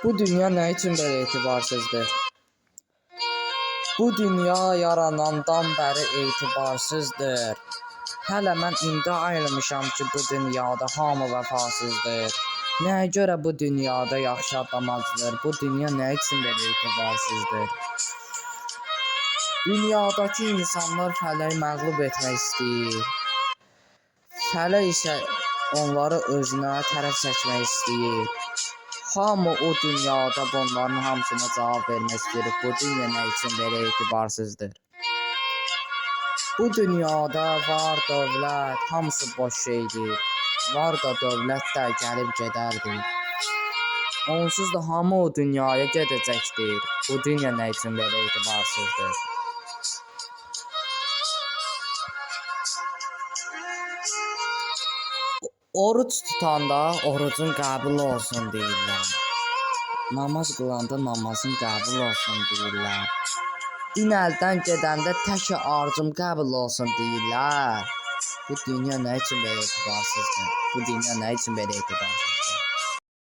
Bu dünya ne için böyle etibarsızdır? Bu dünya yaranandan bəri etibarsızdır. Hələ mən indi ayrılmışam ki, bu dünyada hamı vəfasızdır. Nəyə görə bu dünyada yaxşı adam azdır? Bu dünya nə üçün belə etibarsızdır? Dünyadakı insanlar fələyi məğlub etmək istəyir. Fələk isə onları özünə tərəf çəkmək istəyir. Hamı o dünyada bunların hamısına cavab vermək istəyir. Bu dünya nə üçün belə etibarsızdır? Bu dünyada var dövlət, hamısı boş şeydir. Var da dövlət də gəlib gedərdi. Onsuz da hamı o dünyaya gedəcəkdir. Bu dünya nə üçün belə etibarsızdır? Oruç tutanda orucun qəbul olsun deyirlər. Namaz qılanda namazın qəbul olsun deyirlər. Din əldən gedəndə tək arzum qəbul olsun deyirlər. Bu dünya nə üçün belə etibarsızdır? Bu dünya nə üçün belə etibarsızdır?